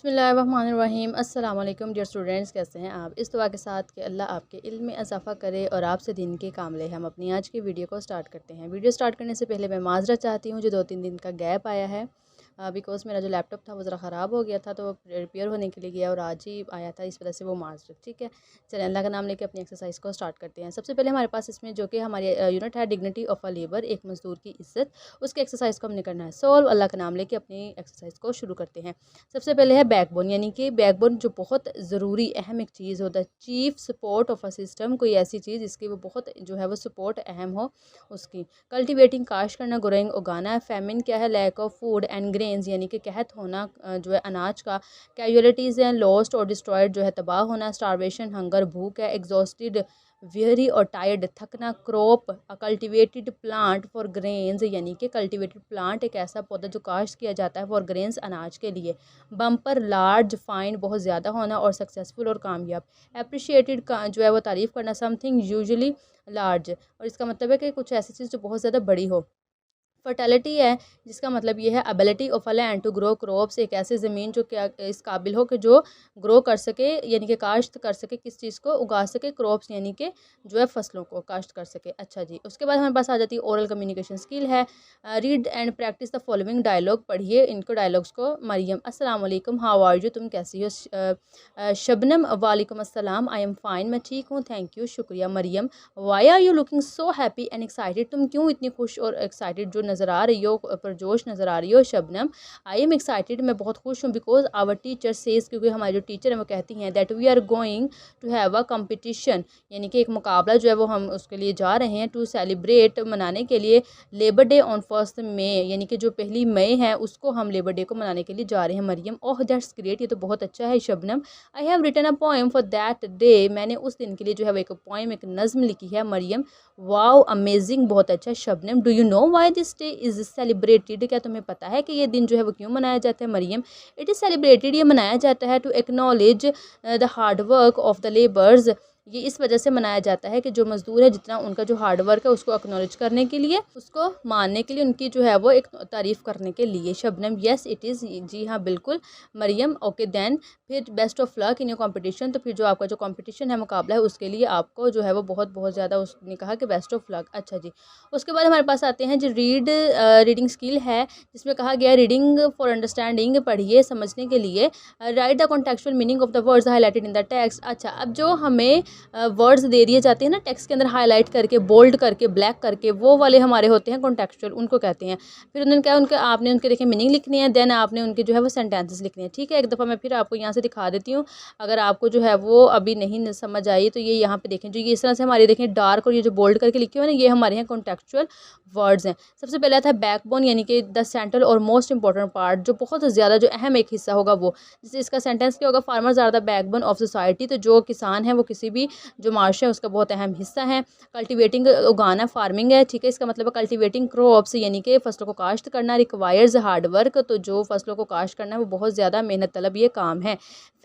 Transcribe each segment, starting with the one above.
बिस्मिल्लाहिर्रहमानिर्रहीम। अस्सलाम वालेकुम डियर स्टूडेंट्स, कैसे हैं आप। इस दुआ के साथ कि अल्लाह आपके इल्म में इजाफ़ा करे और आपसे दिन के काम ले, हम अपनी आज की वीडियो को स्टार्ट करते हैं। वीडियो स्टार्ट करने से पहले मैं माज़रत चाहती हूँ जो 2-3 दिन का गैप आया है, बिकॉज़ मेरा जो लैपटॉप था वो ज़रा ख़राब हो गया था, तो रिपेयर होने के लिए गया और आज ही आया था, इस वजह से वो माज़रत। ठीक है, चलिए अल्लाह का नाम लेके अपनी एक्सरसाइज को स्टार्ट करते हैं। सबसे पहले हमारे पास इसमें जो कि हमारी यूनिट है डिग्निटी ऑफ अ लेबर, एक मज़दूर की इज़्ज़त, उसके एक्सरसाइज को हमने करना है सॉल्व। अल्लाह का नाम लेके अपनी एक्सरसाइज को शुरू करते हैं। सबसे पहले है बैकबोन, यानी कि बैकबोन जो बहुत ज़रूरी अहम एक चीज़ होता है, chief support of a system, कोई ऐसी चीज़ जिसकी वो बहुत जो है वो सपोर्ट अहम हो उसकी। कल्टिवेटिंग काश्त करना, ग्रोइंग उगाना है। फेमिन क्या है, lack of food and grains, यानी कि कहत होना जो है अनाज का। कैजुअलिटीज़ हैं, लॉस्ट और डिस्ट्रॉयड जो है तबाह होना। स्टारवेशन हंगर भूख है। एग्जॉस्टेड वेरी और टायर्ड थकना। Crop cultivated plant for grains, यानी कि कल्टिवेटेड प्लांट एक ऐसा पौधा जो काश्त किया जाता है फॉर ग्रेन्स अनाज के लिए। बम्पर लार्ज फाइन बहुत ज़्यादा होना और सक्सेसफुल और कामयाब। अप्रिशिएटेड का जो है वो तारीफ़ करना। समथिंग यूजुअली लार्ज, और इसका मतलब है कि कुछ ऐसी चीज़ जो बहुत ज़्यादा बड़ी हो। फर्टिलिटी है, जिसका मतलब ये है ability of a land to grow crops, एक ऐसी ज़मीन जो क्या इस काबिल हो कि जो ग्रो कर सके, यानी कि काश्त कर सके, किस चीज़ को उगा सके, क्रॉप्स यानी कि जो है फसलों को काश्त कर सके। अच्छा जी, उसके बाद हमारे पास आ जाती है ओरल कम्युनिकेशन स्किल है। Read and practise the following dialogue, पढ़िए इनको डायलॉग्स को। मरियम, अस्सलाम वालेकुम, हाउ आर यू, तुम कैसी हो। शबनम, वालेकुम अस्सलाम, आई एम फाइन, मैं ठीक हूँ, थैंक यू, शुक्रिया। Mariam, why are you looking so happy and excited, तुम क्यों इतनी खुश और एक्साइटेड जो नज़र आ रही हो, पुरजोश नज़र आ रही हो। शबनम, आई एम एक्साइटेड, मैं बहुत खुश हूँ, बिकॉज आवर टीचर सेज, क्योंकि हमारी जो टीचर है वो कहती हैं, that we are going to have a competition, यानी कि एक मुकाबला जो है वो हम उसके लिए जा रहे हैं। टू सेलिब्रेट, मनाने के लिए। लेबर डे ऑन 1 मई, यानी कि जो 1 मई है उसको हम लेबर डे को मनाने के लिए जा रहे हैं। मरियम, ओह दैट्स ग्रेट, ये तो बहुत अच्छा है। Shabnam, I have written a poem for that day, मैंने उस दिन के लिए जो है वो एक पोएम, एक नज़्म लिखी है। मरियम, वाओ अमेजिंग, बहुत अच्छा। Shabnam, do you know why this day is celebrated, क्या तुम्हें पता है कि ये दिन जो है वो क्यों मनाया जाता है। मरियम, इट इज़ सेलिब्रेटेड, ये मनाया जाता है to acknowledge the hard work of the labours, ये इस वजह से मनाया जाता है कि जो मज़दूर है जितना उनका जो हार्ड वर्क है उसको एक्नॉलेज करने के लिए, उसको मानने के लिए, उनकी जो है वो एक तारीफ़ करने के लिए। शबनम, यस इट इज़, जी हाँ बिल्कुल। मरियम, ओके देन, फिर best of luck in your competition, तो फिर जो आपका जो कंपटीशन है, मुकाबला है, उसके लिए आपको जो है वो बहुत बहुत ज़्यादा, उसने कहा कि बेस्ट ऑफ लक। अच्छा जी, उसके बाद हमारे पास आते हैं जो रीडिंग स्किल है, जिसमें कहा गया रीडिंग फॉर अंडरस्टैंडिंग, पढ़िए समझने के लिए। Write the contextual meaning of the words highlighted in the text. अच्छा, अब जो हमें वर्ड्स दे दिए जाते हैं ना टेक्स्ट के अंदर, हाईलाइट करके, बोल्ड करके, ब्लैक करके, वो वाले हमारे होते हैं कॉन्टेक्चुअल, उनको कहते हैं। फिर उन्होंने क्या, उनके आपने उनके देखे मीनिंग लिखनी है, देन आपने उनके जो है वो सेंटेंसेस लिखने हैं। ठीक है, एक दफ़ा मैं फिर आपको यहाँ से दिखा देती हूँ, अगर आपको जो है वो अभी नहीं समझ आई तो ये यहाँ पे देखें, जो ये इस तरह से हमारे देखें डार्क और ये जो बोल्ड करके लिखे हुए ना, ये हमारे यहाँ कॉन्टेक्चुअल वर्ड्स हैं। सबसे पहला था बैकबोन, यानी कि द सेंट्रल और मोस्ट इंपॉर्टेंट पार्ट, जो बहुत ज़्यादा जो अहम एक हिस्सा होगा वो। जैसे इसका सेंटेंस क्या होगा, farmers are the backbone of society, तो जो किसान है वो किसी भी जो माशरे है उसका बहुत अहम हिस्सा है। कल्टिवेटिंग, उगाना, फार्मिंग है। ठीक है, इसका मतलब है कल्टिवेटिंग क्रॉप्स, यानी कि फसलों को काश्त करना। रिक्वायर्स हार्ड वर्क, तो जो फसलों को काश्त करना है वो बहुत ज़्यादा मेहनत तलब ये काम है।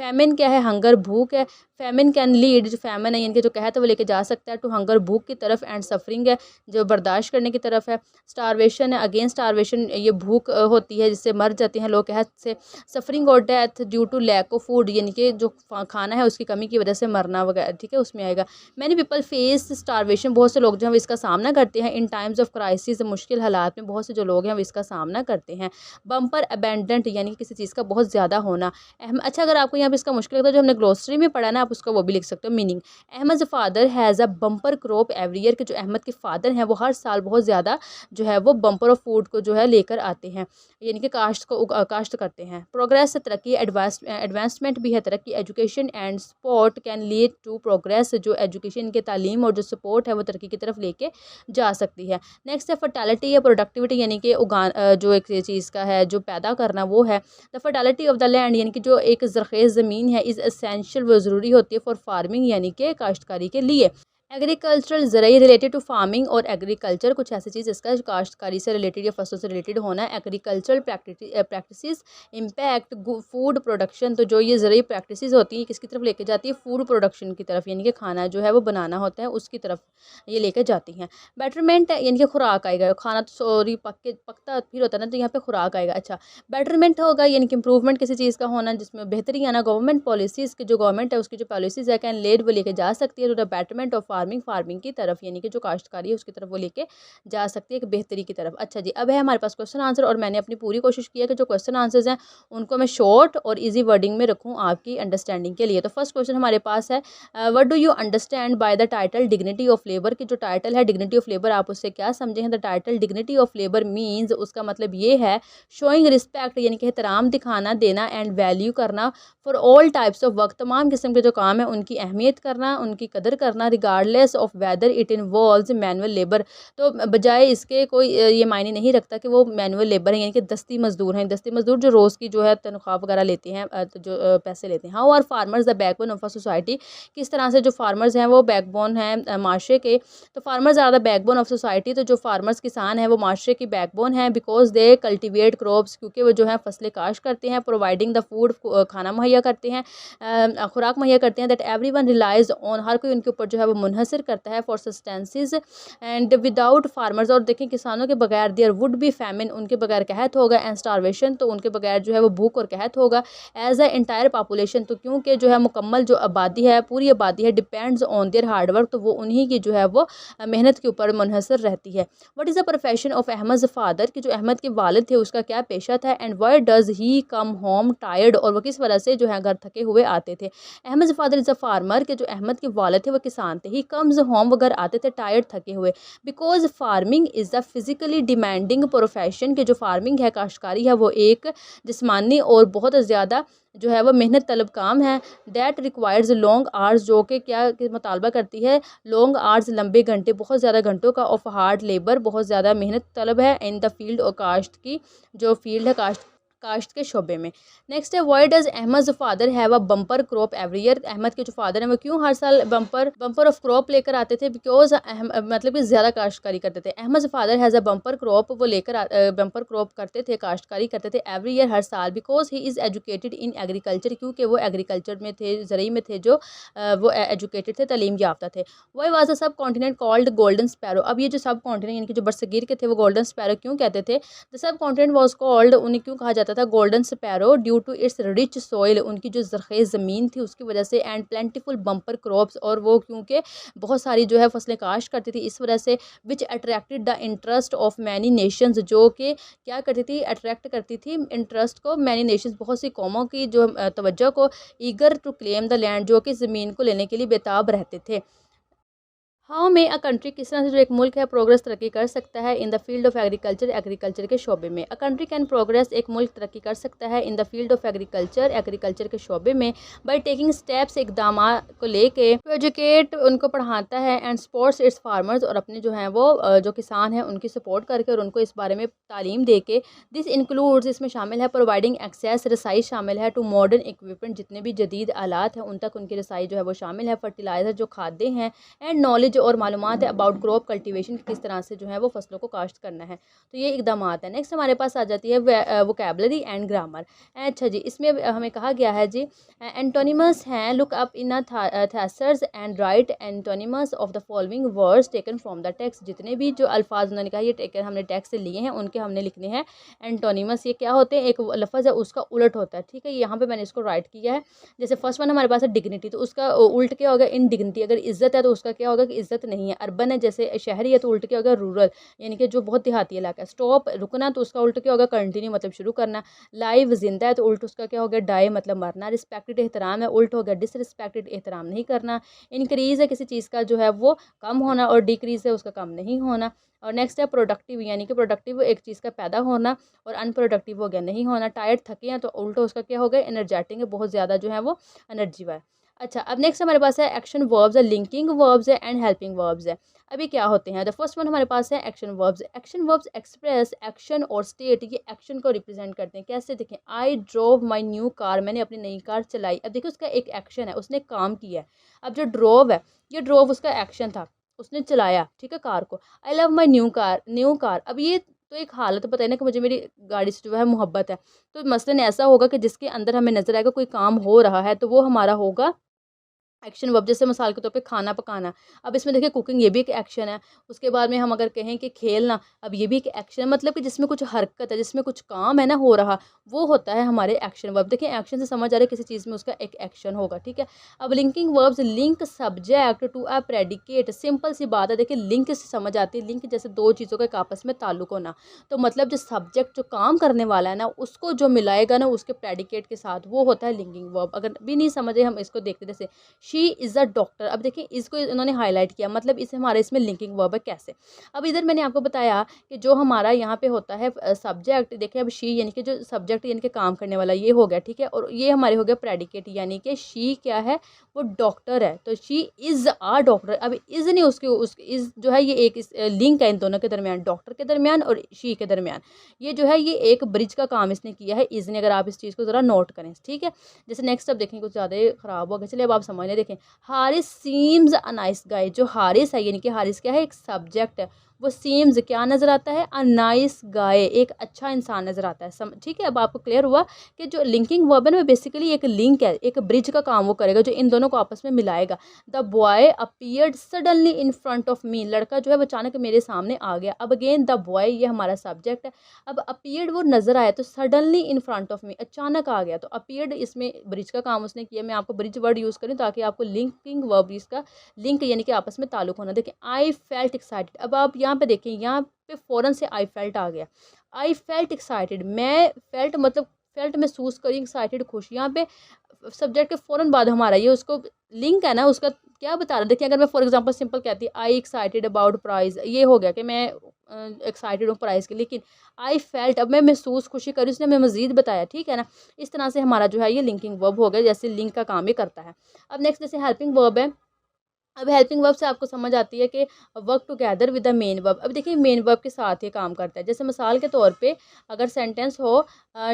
फैमिन क्या है, हंगर भूख है। फैमिन कैन लीड, जो फैमिन है यानी कि जो कहत है वो लेके जा सकता है टू हंगर भूख की तरफ, एंड सफरिंग है जो बर्दाश्त करने की तरफ है। स्टारवेशन है, अगेंस्ट स्टारवेशन, ये भूख होती है जिससे मर जाते हैं लोग कहत से। सफरिंग और death due to lack of food, यानी कि जो खाना है उसकी कमी की वजह से मरना वगैरह। ठीक है, उसमें आएगा। मैनी पीपल फेस स्टारवेशन, बहुत से लोग जो हैं वो इसका सामना करते हैं। इन टाइम्स ऑफ क्राइसिस, मुश्किल हालात में बहुत से जो लोग हैं वो इसका सामना करते हैं। बम्पर अबेंडेंट, यानी कि किसी चीज़ का बहुत ज़्यादा होना। अच्छा, अगर आपको यहाँ पे इसका मुश्किल लगता है, जो हमने ग्लोसरी में पढ़ा ना, आप उसका वो भी लिख सकते हो meaning. Ahmad father has a bumper crop every year, के जो अहमद के फादर हैं वो हर साल बहुत ज़्यादा जो है वो बम्पर ऑफ फूड को जो है लेकर आते हैं, यानी कि काश्त करते हैं। प्रोग्रेस, तरक्की, एडवांसमेंट भी है तरक्की। Education and sport can lead to progress, जो एजुकेशन के तालीम और जो सपोर्ट है वो तरक्की की तरफ लेके जा सकती है। नेक्स्ट है फर्टालिटी या प्रोडक्टिविटी, यानी कि जो एक चीज़ का है जो पैदा करना वो है। द फर्टालिटी ऑफ द लैंड, यानी कि जो एक ज़रख़ेज़ ज़मीन है, इज़ एसेंशियल, वो ज़रूरी होती है फॉर फार्मिंग, यानी कि काश्तकारी के लिए। एग्रीकल्चरल ज़रिए रिलेटेड टू फार्मिंग और एग्रीकल्चर कुछ ऐसी चीज़ इसका काश्तकारी से रिलेटेड या फसलों से रिलेटेड होना है। Agricultural practices impact food production, तो जो ये ज़रिए प्रैक्टिसेस होती हैं किसकी तरफ लेके जाती है, फूड प्रोडक्शन की तरफ, यानी कि खाना जो है वो बनाना होता है उसकी तरफ ये लेके जाती हैं। बेटरमेंट यानी कि खुराक आएगा, खाना तो सॉरी पकता फिर होता है ना, तो यहाँ पे खुराक आएगा। अच्छा, बेटरमेंट होगा यानी कि इंप्रूवमेंट किसी चीज़ का होना जिसमें बेहतरी आना। गवर्नमेंट पॉलिसीज़ की जो गवर्नमेंट है उसकी जो पॉलिसीज़ है कैन लेड वो लेके जा सकती है to the betterment of farming की तरफ, यानी कि जो काश्तकारी है उसकी तरफ वो लेके जा सकती है एक बेहतरी की तरफ। अच्छा जी, अब है हमारे पास क्वेश्चन आंसर, और मैंने अपनी पूरी कोशिश की है कि जो क्वेश्चन आंसर्स हैं उनको मैं शॉर्ट और इजी वर्डिंग में रखूँ आपकी अंडरस्टैंडिंग के लिए। तो फर्स्ट क्वेश्चन हमारे पास है, what do you understand by the title dignity of labour, की जो टाइटल है डिग्निटी ऑफ लेबर आप उससे क्या समझे हैं। The title dignity of labour means, उसका मतलब ये है शोइंग रिस्पेक्ट यानी कि एहतराम दिखाना, देना एंड वैल्यू करना for all types of work, तमाम किस्म के जो काम है उनकी अहमियत करना, उनकी कदर करना, regardless of whether it involves manual labour, तो बजाय इसके कोई ये मायने नहीं रखता कि वो मैनुअल लेबर है यानी कि दस्ती मजदूर हैं, दस्ती मजदूर जो रोज़ की जो है तनख्वाह वगैरह लेते हैं, तो जो पैसे लेते हैं। How are farmers the backbone of a society, किस तरह से जो फार्मर्स हैं वो बैकबोन हैं माशरे के। तो farmers are the backbone of society, तो जो फार्मर्स किसान हैं वो माशरे की बैकबोन हैं, बिकॉज दे कल्टिवेट क्रॉप्स, क्योंकि वो जो है फसलें काश्त करते हैं, प्रोवाइडिंग द फूड, खाना मुहैया करते हैं, खुराक मुहैया करते हैं, that every one relies on, हर कोई उनके ऊपर जो है वो मुनहसर करता है, for sustenances and without farmers, और देखें किसानों के बगैर देयर वुड बी फैमिन, उनके बगैर कहत होगा, एंड स्टारवेशन, तो उनके बगैर जो है वो भूख और कहत होगा, एज अ इंटायर पॉपुलेशन, तो क्योंकि जो है मुकम्मल जो आबादी है, पूरी आबादी है, डिपेंड्स ऑन देयर हार्डवर्क, तो वो उन्हीं की जो है वो मेहनत के ऊपर मुनहसर रहती है। What is the profession of Ahmad father, कि जो अहमद के वालिद थे उसका क्या पेशा था, and why does he come home tired, और वो किस वजह से जो है घर थके हुए आते थे। Ahmad father is a farmer, के जो अहमद के वालिद थे वो किसान थे। ही कम्स होम, वो घर आते थे टायर्ड थके हुए, because farming is the physically demanding profession, के जो फार्मिंग है काश्तकारी है वो एक जिस्मानी और बहुत ज़्यादा जो है वो मेहनत तलब काम है। दैट रिक्वायर्स लॉन्ग आवर्स, जो कि क्या मुतालबा करती है लॉन्ग आवर्स, लंबे घंटे, बहुत ज़्यादा घंटों का, ऑफ हार्ड लेबर, बहुत ज़्यादा मेहनत तलब है, इन द फील्ड और काश्त की जो फील्ड है काश्त के शोबे में। नेक्स्ट है, why does Ahmad father have a bumper crop every year, Ahmad के जो फादर हैं वो क्यों हर साल बम्पर ऑफ क्रॉप लेकर आते थे, बिकॉज मतलब कि ज़्यादा काश्तकारी करते थे। Ahmad father has a bumper crop, वो लेकर बम्पर क्रॉप करते थे, काश्तकारी करते थे एवरी ईयर, हर साल, because he is educated in agriculture, क्योंकि वो एग्रीकल्चर में थे, ज़रिए में थे, जो वो एजुकेटेड थे, तालीम याफ्ता थे। वाई वाज अ सब कॉन्टिनेंट कॉल्ड गोल्डन स्पैरो, अब ये जो सब कॉन्टिनेंट यानी कि जो बरसगीर के थे वो गोल्डन स्पैरो क्यों कहते थे। The sub continent was called, उन्हें क्यों कहा जाता था golden sparrow, due to its rich soil, उनकी जो ज़रख़ेज़ ज़मीन थी उसकी वजह से, एंड प्लेंटीफुल बम्पर क्रॉप्स, और वो क्योंकि बहुत सारी जो है फसलें काश्त करती थी इस वजह से, विच attracted the interest of many Nations, जो कि क्या करती थी, अट्रैक्ट करती थी इंटरेस्ट को मैनी नेशंस, बहुत सी कौमों की जो तवज्जो को, eager to claim the land, जो कि ज़मीन को लेने के लिए बेताब रहते थे। हाउ में अ कंट्री, किस तरह से जो एक मुल्क है प्रोग्रेस तरक्की कर सकता है in the field of agriculture, agriculture के शोबे में। अ कंट्री कैन प्रोग्रेस, एक मुल्क तरक्की कर सकता है in the field of agriculture, agriculture के शोबे में, बाय टेकिंग स्टेप्स, इकदाम को लेके, टू एजुकेट, उनको पढ़ाता है, एंड सपोर्ट्स इट्स फार्मर्स, और अपने जो हैं वो जो किसान हैं उनकी सपोर्ट करके और उनको इस बारे में तालीम दे के। दिस इंक्लूड्स, इसमें शामिल है प्रोवाइडिंग एक्सेस, रसाई शामिल है, टू मॉडर्न इक्विपमेंट, जितने भी जदीद आलात हैं उन तक उनकी रसाई जो है वो शामिल है, फर्टिलाइज़र जो खाद्य हैं, एंड नॉलेज और मालूमात है अबाउट क्रॉप कल्टीवेशन, किस तरह से जो है वो फसलों को काश्त करना है। तो ये इकदाम है। नेक्स्ट हमारे पास आ जाती है वोकेबलरी एंड ग्रामर। अच्छा जी, इसमें हमें कहा गया है जी, एंटोनिमस हैं, look up in thesaurus and write antonyms of the following words taken from the text, जितने भी जो अल्फाज उन्होंने कहा ये टेकन हमने टेक्स्ट से लिए हैं उनके हमने लिखने हैं एंटोनिमस। ये क्या होते हैं, एक लफ्ज़ है उसका उलट होता है, ठीक है, यहाँ पे मैंने इसको राइट किया है। जैसे फर्स्ट वन हमारे पास है डिग्निटी, तो उसका उल्ट क्या होगा, इनडिग्निटी। अगर इज्जत है तो उसका क्या होगा कि इज्जत नहीं है। अर्बन है, जैसे शहरी है, तो उल्ट क्या होगा, रूरल, यानी कि जो बहुत देहाती इलाका है। स्टॉप, रुकना, तो उसका उल्ट क्या होगा, कंटिन्यू, मतलब शुरू करना। लाइव, जिंदा है, तो उल्ट उसका क्या होगा, डाई, मतलब मरना। रिस्पेक्टेड, एहतराम है, उल्ट हो गया डिसरिस्पेक्टेड, एहतराम नहीं करना। इंक्रीज़ है, किसी चीज़ का जो है वो कम होना, और डिक्रीज़ है उसका कम नहीं होना। और नेक्स्ट है प्रोडक्टिव, यानी कि प्रोडक्टिव एक चीज़ का पैदा होना, और अनप्रोडक्टिव हो गया नहीं होना। टायर्ड, थके हैं, तो उल्टा उसका क्या हो गया, एनर्जेटिक है, बहुत ज़्यादा जो है वो एनर्जी है। अच्छा, अब नेक्स्ट हमारे पास है एक्शन वर्ब्स है, लिंकिंग वर्ब्स है एंड हेल्पिंग वर्ब्स है। अभी क्या होते हैं, द फर्स्ट वन हमारे पास है action verbs. Action verbs express action और स्टेट, ये एक्शन को रिप्रेजेंट करते हैं। कैसे देखें, I drove my new car, मैंने अपनी नई कार चलाई। अब देखिए उसका एक एक्शन है, उसने काम किया है। अब जो ड्रोव है, ये ड्रोव उसका एक्शन था, उसने चलाया, ठीक है, कार को। I love my new car, new car, अब ये तो एक हालत पता है ना कि मुझे मेरी गाड़ी से जो है मोहब्बत है। तो मसलन ऐसा होगा कि जिसके अंदर हमें नजर आएगा कोई काम हो रहा है, तो वो हमारा होगा एक्शन वर्ब। जैसे मिसाल के तौर पे खाना पकाना, अब इसमें देखिए कुकिंग ये भी एक एक्शन है। उसके बाद में हम अगर कहें कि खेलना, अब ये भी एक एक्शन है, मतलब कि जिसमें कुछ हरकत है, जिसमें कुछ काम है ना हो रहा, वो होता है हमारे एक्शन वर्ब। देखिए एक्शन से समझ आ रहा है किसी चीज़ में उसका एक एक्शन होगा, ठीक है। अब linking verbs, link subject to a predicate, simple सी बात है। देखिए लिंक से समझ आती है, लिंक जैसे दो चीज़ों का एक आपस में ताल्लुक होना। तो मतलब जो सब्जेक्ट जो काम करने वाला है ना, उसको जो मिलाएगा ना उसके प्रेडिकेट के साथ, वो होता है लिंकिंग वर्ब। अगर भी नहीं समझे, हम इसको देखते जैसे शी इज़ अ डॉक्टर। अब देखिए इसको इन्होंने हाईलाइट किया, मतलब इसे हमारे इसमें लिंकिंग वर्ब है। कैसे, अब इधर मैंने आपको बताया कि जो हमारा यहाँ पे होता है सब्जेक्ट, देखिए अब शी यानी कि जो सब्जेक्ट यानी कि काम करने वाला, ये हो गया, ठीक है। और ये हमारे हो गया प्रेडिकेट, यानी कि शी क्या है, वो डॉक्टर है। तो शी इज़ आ डॉक्टर। अब इज़ नहीं, उसके इज़ जो है ये एक लिंक है इन दोनों के दरमियान, डॉक्टर के दरमियान और शी के दरमियान। ये जो है ये एक ब्रिज का काम इसने किया है, इज़ ने, अगर आप इस चीज़ को ज़रा नोट करें, ठीक है। जैसे नेक्स्ट अब देखें, कुछ ज़्यादा ही ख़राब हो गया, चलिए अब आप समझ लें। देखें, Haris seems a nice guy, जो हारिस है यानी कि हारिस क्या है, एक सब्जेक्ट है। वो सीम्स क्या नज़र आता है, अ नाइस गाय, एक अच्छा इंसान नज़र आता है। ठीक है, अब आपको क्लियर हुआ कि जो लिंकिंग वर्ब है ना, वो बेसिकली एक लिंक है, एक ब्रिज का काम वो करेगा, जो इन दोनों को आपस में मिलाएगा। The boy appeared suddenly in front of me, लड़का जो है वो अचानक मेरे सामने आ गया। अब अगेन द बॉय, ये हमारा सब्जेक्ट है। अब अपीयर्ड वो नज़र आया, तो सडनली इन फ्रंट ऑफ मी, अचानक आ गया, तो अपीयर्ड इसमें ब्रिज का काम उसने किया। मैं आपको ब्रिज वर्ड यूज़ करूँ ताकि आपको लिंकिंग वर्ब, इसका लिंक यानी कि आपस में ताल्लुक होना। देखिए आई फेल्ट एक्साइटेड, अब आप यहाँ पे देखें, यहाँ पे फ़ौरन से आई फेल्ट आ गया। आई फेल्ट एक्साइटेड, मैं फेल्ट मतलब फेल्ट महसूस करी, एक्साइटेड खुश, यहाँ पे सब्जेक्ट के फ़ौरन बाद हमारा ये उसको लिंक है ना, उसका क्या बता रहा है। देखिए अगर मैं फॉर एग्जांपल सिंपल कहती आई एक्साइटेड अबाउट प्राइज़, ये हो गया कि मैं एक्साइटेड हूँ प्राइज़ के, लेकिन आई फेल्ट, अब मैं महसूस खुशी करी, उसने हमें मज़ीद बताया, ठीक है ना। इस तरह से हमारा जो है ये लिंकिंग वर्ब हो गया, जैसे लिंक का काम ये करता है। अब नेक्स्ट जैसे हेल्पिंग वर्ब है। अब हेल्पिंग वर्ब से आपको समझ आती है कि work together with the main verb. अब देखिए मेन वर्ब के साथ ये काम करता है। जैसे मिसाल के तौर पे अगर सेंटेंस हो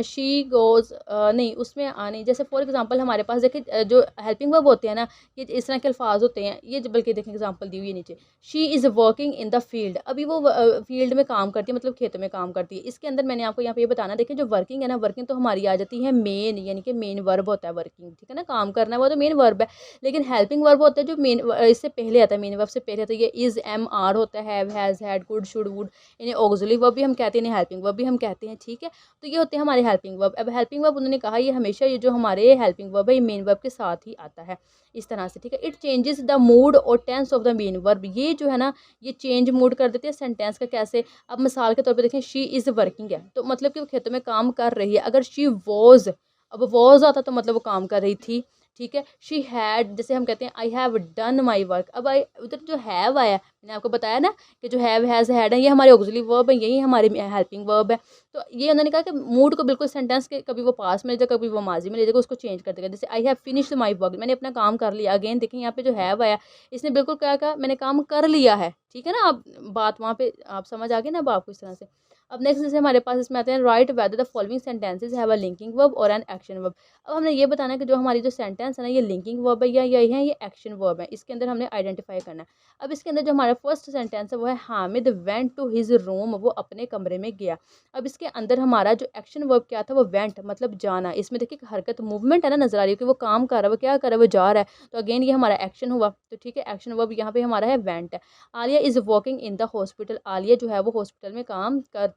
शी गोज़, नहीं उसमें नहीं, जैसे फॉर एग्जांपल हमारे पास देखिए जो हेल्पिंग वर्ब होते हैं ना, ये इस तरह के अल्फाज होते हैं। ये बल्कि देखें एग्जांपल दी हुई है नीचे, she is working in the field. अभी वो फील्ड में काम करती है, मतलब खेतों में काम करती है। इसके अंदर मैंने आपको यहाँ पे ये बताना, देखिए जो वर्किंग है ना, वर्किंग तो हमारी आ जाती है मेन, यानी कि मेन वर्ब होता है वर्किंग, ठीक है ना, काम करना है वो तो मेन वर्ब है। लेकिन हेल्पिंग वर्ब होता है जो मेन इससे पहले आता है, मेन वर्ब से पहले आता है। ये इज़, एम, आर होता है, have, has, had, could, should, would. इन्हें ऑक्सिलरी वर्ब भी हम कहते हैं, इन्हें हेल्पिंग वर्ब भी हम कहते हैं, ठीक है। तो ये होते हैं हमारे हेल्पिंग वर्ब। अब हेल्पिंग वर्ब उन्होंने कहा ये हमेशा, ये जो हमारे हेल्पिंग वर्ब है, ये मेन वर्ब के साथ ही आता है, इस तरह से, ठीक है। इट चेंजेस द मूड और tense of the main verb, ये जो है ना, ये चेंज मूड कर देते हैं सेंटेंस का। कैसे, अब मिसाल के तौर पे देखें, शी इज़ वर्किंग है, तो मतलब कि वो खेतों में काम कर रही है। अगर शी वॉज, अब वॉज आता तो मतलब वो काम कर रही थी, ठीक है। शी हैड, जैसे हम कहते हैं I have done my work. अब आई उधर जो हैव आया, मैंने आपको बताया ना कि जो हैव, हैज़, हैड है, ये हमारे ऑक्सिलरी वर्ब है, यही हमारी हेल्पिंग वर्ब है। तो ये उन्होंने कहा कि मूड को बिल्कुल सेंटेंस के कभी वो पास में ले जाएगा, कभी वो माजी में ले जाएगा, उसको चेंज कर देगा। जैसे I have finished my work, मैंने अपना काम कर लिया। अगेन देखें यहाँ पे जो हैव आया, इसने बिल्कुल क्या कहा, मैंने काम कर लिया है, ठीक है ना। आप बात वहाँ पे आप समझ आ गए ना अब आपको इस तरह से। अब नेक्स्ट जैसे हमारे पास इसमें आते हैं, right whether the following sentences have a linking verb और एन एक्शन वर्ब। अब हमने ये बताना है कि जो हमारी जो सेंटेंस है ना, ये लिंकिंग वर्ब है या यही है, ये एक्शन वर्ब है, इसके अंदर हमने आइडेंटिफाई करना है। अब इसके अंदर जो हमारा फर्स्ट सेंटेंस है वो है Hamid went to his room, वो अपने कमरे में गया। अब इसके अंदर हमारा जो एक्शन वर्ब क्या था, वो वेंट मतलब जाना। इसमें देखिए हरकत मूवमेंट है ना, नजर आ रही है कि वो काम कर रहा है, वो क्या कर रहा है, वो जा रहा है। तो अगेन ये हमारा एक्शन हुआ, तो ठीक है, एक्शन वर्ब यहाँ पे हमारा है वेंट है। Alia is working in the hospital, Alia जो है वो हॉस्पिटल में काम कर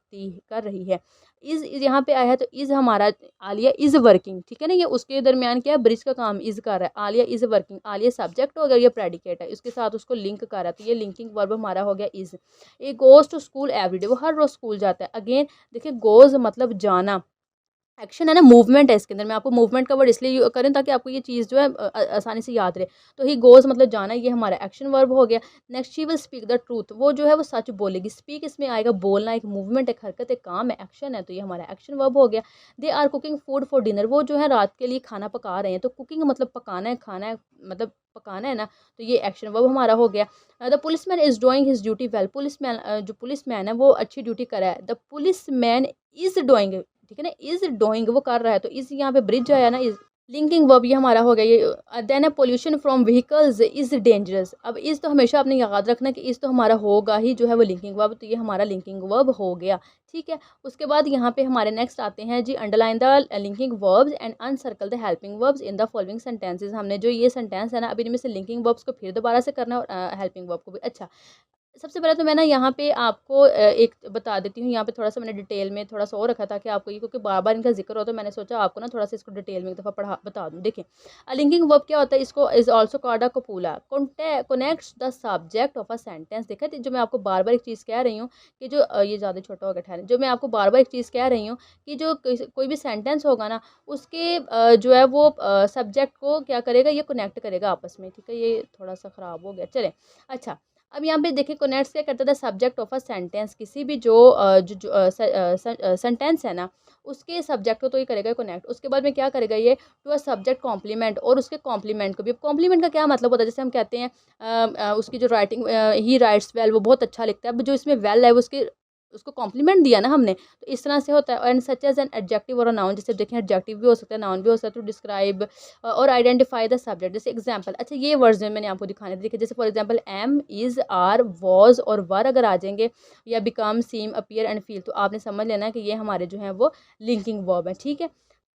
रही है। इज़ यहाँ पे आया है, तो इज़ हमारा, आलिया इज़ वर्किंग, ठीक है ना, ये उसके दरमियान क्या है, ब्रिज का काम इज़ कर रहा है। Alia is working, Alia subject हो गया, ये प्रेडिकेट है, इसके साथ उसको लिंक कर रहा है, तो ये लिंकिंग वर्ब हमारा हो गया is. He goes to school everyday, वो हर रोज़ स्कूल जाता है। अगेन देखिए गोज़ मतलब जाना, एक्शन है ना, मूवमेंट है इसके अंदर। मैं आपको मूवमेंट का वर्ड इसलिए करें ताकि आपको ये चीज़ जो है आसानी से याद रहे। तो ही गोज़ मतलब जाना, ये हमारा एक्शन वर्ब हो गया। Next she will speak the truth, वो जो है वो सच बोलेगी। स्पीक इसमें आएगा बोलना, एक मूवमेंट, एक हरकत, एक काम है, एक्शन है, तो ये हमारा एक्शन वर्ब हो गया। They are cooking food for dinner, वो जो है रात के लिए खाना पका रहे हैं। तो कुकिंग मतलब पकाना है, खाना है मतलब पकाना है ना, तो ये एक्शन वर्ब हमारा हो गया। The policeman is doing his duty well, policeman जो पुलिसमैन है वो अच्छी ड्यूटी कर रहा है। द पुलिसमैन इज़ डूइंग, ठीक है ना, इज़ डूइंग वो कर रहा है, तो इज़ यहाँ पे ब्रिज आया ना, इज़ लिंकिंग वर्ब ये हमारा हो गया ये। Then a pollution from vehicles is dangerous, अब इज़ तो हमेशा आपने याद रखना कि इज़ तो हमारा होगा ही जो है वो लिंकिंग वर्ब, तो ये हमारा लिंकिंग वर्ब हो गया। ठीक है, उसके बाद यहाँ पे हमारे नेक्स्ट आते हैं जी, underline the linking verbs and uncircle the helping verbs in the following sentences. हमने जो ये सेंटेंस है ना, अब इनमें से लिंकिंग वर्ब्स को फिर दोबारा से करना है और हेल्पिंग वर्ब को भी। अच्छा, सबसे पहले तो मैं ना यहाँ पे आपको एक बता देती हूँ, यहाँ पे थोड़ा-सा मैंने डिटेल में थोड़ा-सा और रखा था कि आपको ये, क्योंकि बार-बार इनका ज़िक्र हो तो मैंने सोचा आपको ना थोड़ा-सा इसको डिटेल में एक दफ़ा पढ़ा बता दूँ। देखिए, लिंकिंग वर्ब क्या होता है, इसको is also called a copula, connects the subject of a sentence. देखा जो मैं आपको बार-बार एक चीज़ कह रही हूँ कि जो ये ज़्यादा छोटा हो गया, ठहरें, जो मैं आपको बार-बार एक चीज़ कह रही हूँ कि जो कोई भी सेंटेंस होगा ना, उसके जो है वो सब्जेक्ट को क्या करेगा, ये कनेक्ट करेगा आपस में। ठीक है, ये थोड़ा-सा ख़राब हो गया, चलें। अच्छा, अब यहाँ पे देखिए कनेक्ट्स क्या करता था, सब्जेक्ट ऑफ अ सेंटेंस, किसी भी जो सेंटेंस है ना, उसके सब्जेक्ट को तो ये करेगा कनेक्ट। उसके बाद में क्या करेगा ये, टू अ सब्जेक्ट कॉम्प्लीमेंट, और उसके कॉम्प्लीमेंट को भी। अब कॉम्प्लीमेंट का क्या मतलब होता है, जैसे हम कहते हैं उसकी जो राइटिंग, ही राइट्स वेल, वो बहुत अच्छा लिखता है। अब जो इसमें वेल है वो उसके, उसको कॉम्प्लीमेंट दिया ना हमने, तो इस तरह से होता है। And such as an adjective और अ नाउन, जैसे देखें एडजेक्टिव भी हो सकता है, नाउन भी हो सकता है, टू डिस्क्राइब और आइडेंटिफाई द सब्जेक्ट। जैसे एग्जांपल, अच्छा ये वर्ड्स में मैंने आपको दिखाने थे, देखिए जैसे for example am, is, are, was और वर अगर आ जाएंगे, या become, seem, appear and feel, तो आपने समझ लेना है कि ये हमारे जो हैं वो लिंकिंग वर्ब है। ठीक है,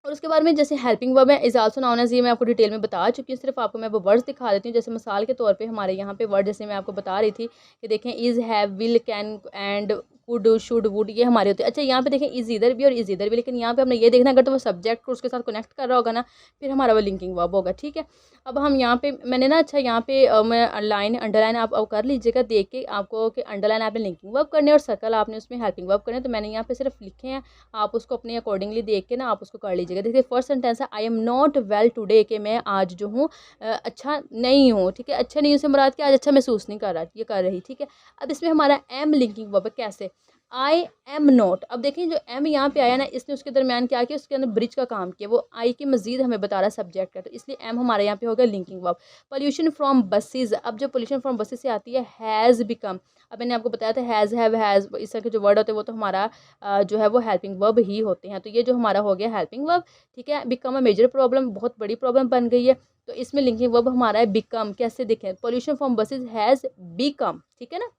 और उसके बाद में जैसे हेल्पिंग वर्ब है, इज़ आल्सो नोन एज़, ये मैं आपको डिटेल में बता चुकी हूँ, सिर्फ आपको मैं वो वर्ड्स दिखा देती हूँ। जैसे मिसाल के तौर पे हमारे यहाँ पे वर्ड, जैसे मैं आपको बता रही थी कि देखें is, have, will, can and could, should, would, ये हमारे होते हैं। अच्छा, यहाँ पे देखें इज़ इधर भी और इज़ इधर भी, लेकिन यहाँ पे हमने ये देखना अगर तो वो सब्जेक्ट को उसके साथ कनेक्ट कर रहा होगा ना, फिर हमारा वो लिंकिंग वर्ब होगा। ठीक है, अब हम यहाँ पे मैंने ना, अच्छा यहाँ पे मैं लाइन अंडरलाइन आप कर लीजिएगा देख के आपको, कि अंडरलाइन आपने लिंकिंग वर्ब करने और सर्कल आपने उसमें हेल्पिंग वर्ब करने, तो मैंने यहाँ पे सिर्फ लिखे हैं, आप उसको अपने अकॉर्डिंगली देख के ना आप उसको कर लीजिएगा। देखिए फर्स्ट सेंटेंस है, I am not well today, कि मैं आज जो हूँ अच्छा नहीं हूँ। ठीक है, अच्छा नहीं हूँ से मुराद कि आज अच्छा महसूस नहीं कर रहा, ये कर रही। ठीक है, अब इसमें हमारा एम लिंकिंग वर्ब है, कैसे, आई एम नॉट। अब देखिए जो एम यहाँ पे आया ना, इसने उसके दरमियान क्या किया, उसके अंदर ब्रिज का काम किया, वो आई की मजीद हमें बता रहा है सब्जेक्ट है, तो इसलिए एम हमारे यहाँ पे हो गया linking verb. Pollution from buses, अब जो पोल्यूशन फ्रॉम बसेज से आती है, हैज़ बिकम, अब मैंने आपको बताया था हैज़, हैव, हैज़, इस तरह के जो वर्ड होते हैं वो तो हमारा जो है वो हेल्पिंग वर्ब ही होते हैं, तो ये जो हमारा हो गया हेल्पिंग वर्ब। ठीक है, बिकम अ मेजर प्रॉब्लम, बहुत बड़ी प्रॉब्लम बन गई है, तो इसमें लिंकिंग वर्ब हमारा है बिकम। कैसे देखें, pollution from buses has become, ठीक है ना,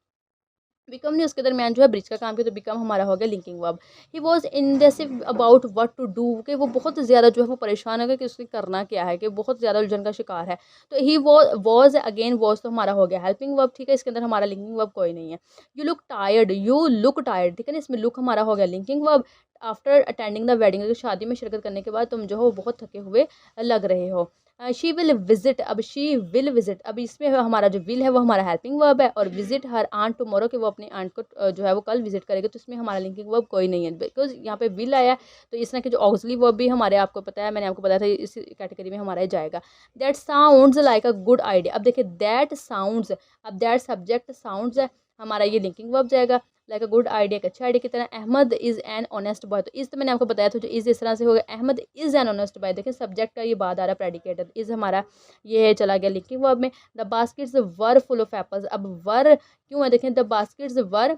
बिकम ने उसके दरमियान जो है ब्रिज का काम किया, तो बिकम हमारा हो गया linking verb. He was indecisive about what to do, कि वो बहुत ज़्यादा जो है वो परेशान हो गया कि उसने करना क्या है, कि बहुत ज़्यादा उलझन का शिकार है, तो ही वॉज अगेन, वॉज तो हमारा हो गया हेल्पिंग वर्ब। ठीक है, इसके अंदर हमारा लिंकिंग वर्ब कोई नहीं है। You look tired, you look tired, ठीक है ना, इसमें लुक हमारा हो गया linking verb. After attending the wedding, शादी में शिरकत करने के बाद तुम जो हो बहुत थके हुए लग रहे हो। शी विल विजिट, अब शी विल विजिट, अब इसमें हमारा जो विल है वो हमारा हेल्पिंग वर्ब है, और विजिट हर आंट टुमारो, कि वो अपनी आंट को जो है वो कल विजिट करेगा, तो इसमें हमारा लिंकिंग वर्ब कोई नहीं है, बिकॉज यहाँ पे विल आया है, तो इस तरह के जो ऑक्सिलरी वर्ब भी हमारे, आपको पता है, मैंने आपको बताया था इस कैटेगरी में हमारा जाएगा। That sounds like a good idea, अब देखिए दैट साउंड्स, अब दैट सब्जेक्ट साउंड्स है, हमारा ये लिंकिंग वर्ब जाएगा। लाइक अ गुड आइडिया, एक अच्छे आइडिया की तरह। Ahmad is an honest boy, तो इज़ तो मैंने आपको बताया था, जो इज़ इस तरह से होगा, Ahmad is an honest boy, देखिए सब्जेक्ट का ये बाद आ रहा है, प्रेडिकेट इज़ हमारा ये चला गया लिंकिंग वर्ब में। The baskets were full of apples, अब वर क्यों है, देखें द बास्केट्स वर,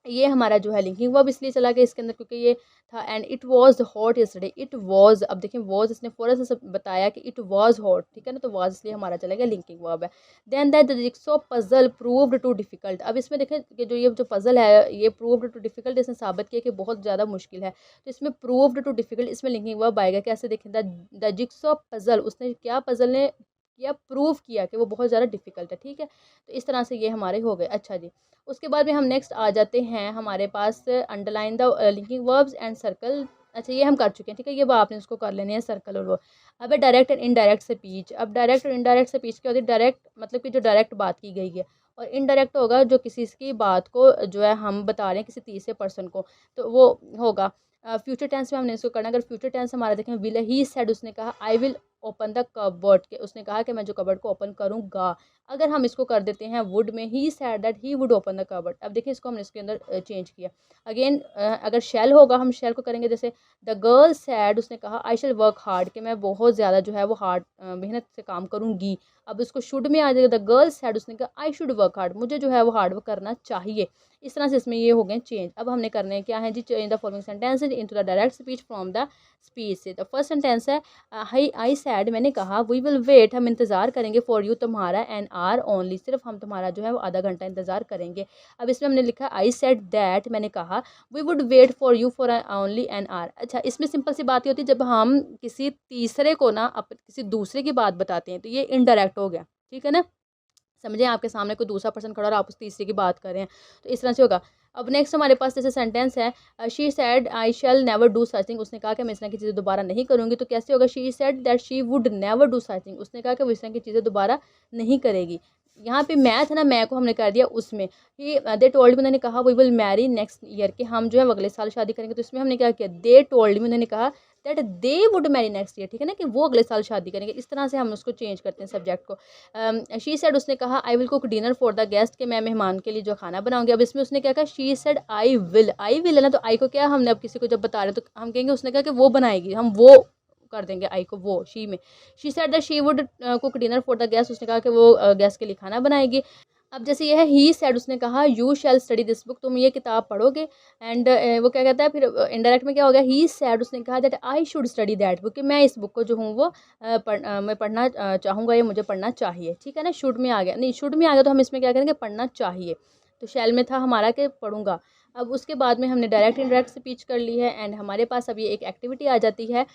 ये हमारा जो है लिंकिंग वर्ब इसलिए चला गया इसके अंदर क्योंकि ये था। And it was hot yesterday, it was, अब देखें वाज इसने फ़ौरन से बताया कि इट वाज हॉट, ठीक है ना, तो वाज इसलिए हमारा चला गया लिंकिंग वर्ब है। Then that the jigsaw puzzle proved too difficult, अब इसमें देखें कि जो ये जो पजल है ये प्रूव्ड टू डिफिकल्ट, इसने साबित किया कि बहुत ज़्यादा मुश्किल है, तो इसमें प्रूव्ड टू डिफिकल्ट, इसमें लिंकिंग वर्ब आएगा। कैसे देखें, द जिक्सॉ पजल, उसने क्या, पजल ने किया, प्रूव किया कि वो बहुत ज़्यादा डिफिकल्ट है। ठीक है, तो इस तरह से ये हमारे हो गए। अच्छा जी, उसके बाद में हम नेक्स्ट आ जाते हैं हमारे पास underline the linking verbs and circle. अच्छा ये हम कर चुके हैं, ठीक है, ये आपने उसको कर लेने हैं सर्कल और वो। अब है डायरेक्ट एंड इनडायरेक्ट स्पीच, अब डायरेक्ट और इनडायरेक्ट स्पीच क्या होती है, डायरेक्ट मतलब कि जो डायरेक्ट बात की गई है, और इनडायरेक्ट होगा जो किसी की बात को जो है हम बता रहे हैं किसी तीसरे पर्सन को, तो वो होगा। फ्यूचर टेंस में हमने इसको करना। अगर फ्यूचर टेंस हमारा देखें विल, ही सेड उसने कहा I will open the cupboard, के उसने कहा कि मैं जो कबर्ड को ओपन करूँगा। अगर हम इसको कर देते हैं वुड में, he said that he would open the cupboard. अब देखिए इसको हमने इसके अंदर चेंज किया। अगेन अगर शैल होगा हम शैल को करेंगे, जैसे द गर्ल सैड उसने कहा आई शैल वर्क हार्ड, कि मैं बहुत ज़्यादा जो है वो हार्ड मेहनत से काम करूँगी। अब इसको शुड में आ जाएगा, द गर्ल सैड उसने कहा आई शुड वर्क हार्ड, मुझे जो है वो हार्ड वर्क करना चाहिए। इस तरह से इसमें ये हो गए चेंज। अब हमने करने हैं क्या है जी, change the following sentences into the direct speech from the speech से। द फर्स्ट सेंटेंस है आई सैड, मैंने कहा, वी विल वेट, हम इंतज़ार करेंगे, फॉर यू तुम्हारा, एन आर ओनली, सिर्फ हम तुम्हारा जो है वो आधा घंटा इंतज़ार करेंगे। अब इसमें हमने लिखा आई सेड दैट, मैंने कहा, we would wait for you for only an hour. अच्छा, इसमें सिंपल सी बात ये होती है जब हम किसी तीसरे को ना किसी दूसरे की बात बताते हैं तो ये इनडायरेक्ट हो गया, ठीक है ना। समझे, आपके सामने कोई दूसरा पर्सन खड़ा और आप उस तीसरे की बात कर रहे हैं तो इस तरह से होगा। अब नेक्स्ट हमारे पास जैसे सेंटेंस है she said I shell never do such thing, उसने कहा कि मैं इस तरह की चीज़ें दोबारा नहीं करूँगी। तो कैसे होगा, she said that she would never do such thing, उसने कहा कि वो इस तरह की चीज़ें दोबारा नहीं करेगी। यहाँ पे मैं था ना, मैं को हमने कर दिया उसमें कि दे टोल्ड मी, उन्होंने कहा we will marry next year, कि हम जो है अगले साल शादी करेंगे। तो इसमें हमने क्या किया, दे टोल्ड मी, उन्होंने कहा that they would marry next year, ठीक है ना, कि वो अगले साल शादी करेंगे। इस तरह से हम उसको चेंज करते हैं सब्जेक्ट को। शी सेड उसने कहा I will cook dinner for the guest, के मैं मेहमान के लिए जो खाना बनाऊंगी। अब इसमें उसने क्या कहा, she said I will, I will है ना, तो आई को क्या हमने अब किसी को जब बता रहे हैं तो हम कहेंगे उसने कहा कि वो बनाएगी, हम वो कर देंगे आई को वो शी में। She said that she would cook dinner for the guest, उसने कहा कि वो गेस्ट के लिए खाना बनाएगी। अब जैसे ये है ही सेड, उसने कहा you shall study this book, तुम ये किताब पढ़ोगे। एंड वो क्या कहता है फिर इनडायरेक्ट में क्या हो गया, ही सेड उसने कहा that I should study that book, कि मैं इस बुक को जो हूँ वो मैं पढ़ना चाहूँगा, ये मुझे पढ़ना चाहिए, ठीक है ना। शुड में आ गया, नहीं शुड में आ गया तो हम इसमें क्या करेंगे, पढ़ना चाहिए। तो शैल में था हमारा कि पढ़ूंगा। अब उसके बाद में हमने डायरेक्ट इनडायरेक्ट स्पीच कर ली है एंड हमारे पास अब ये एक एक्टिविटी आ जाती है।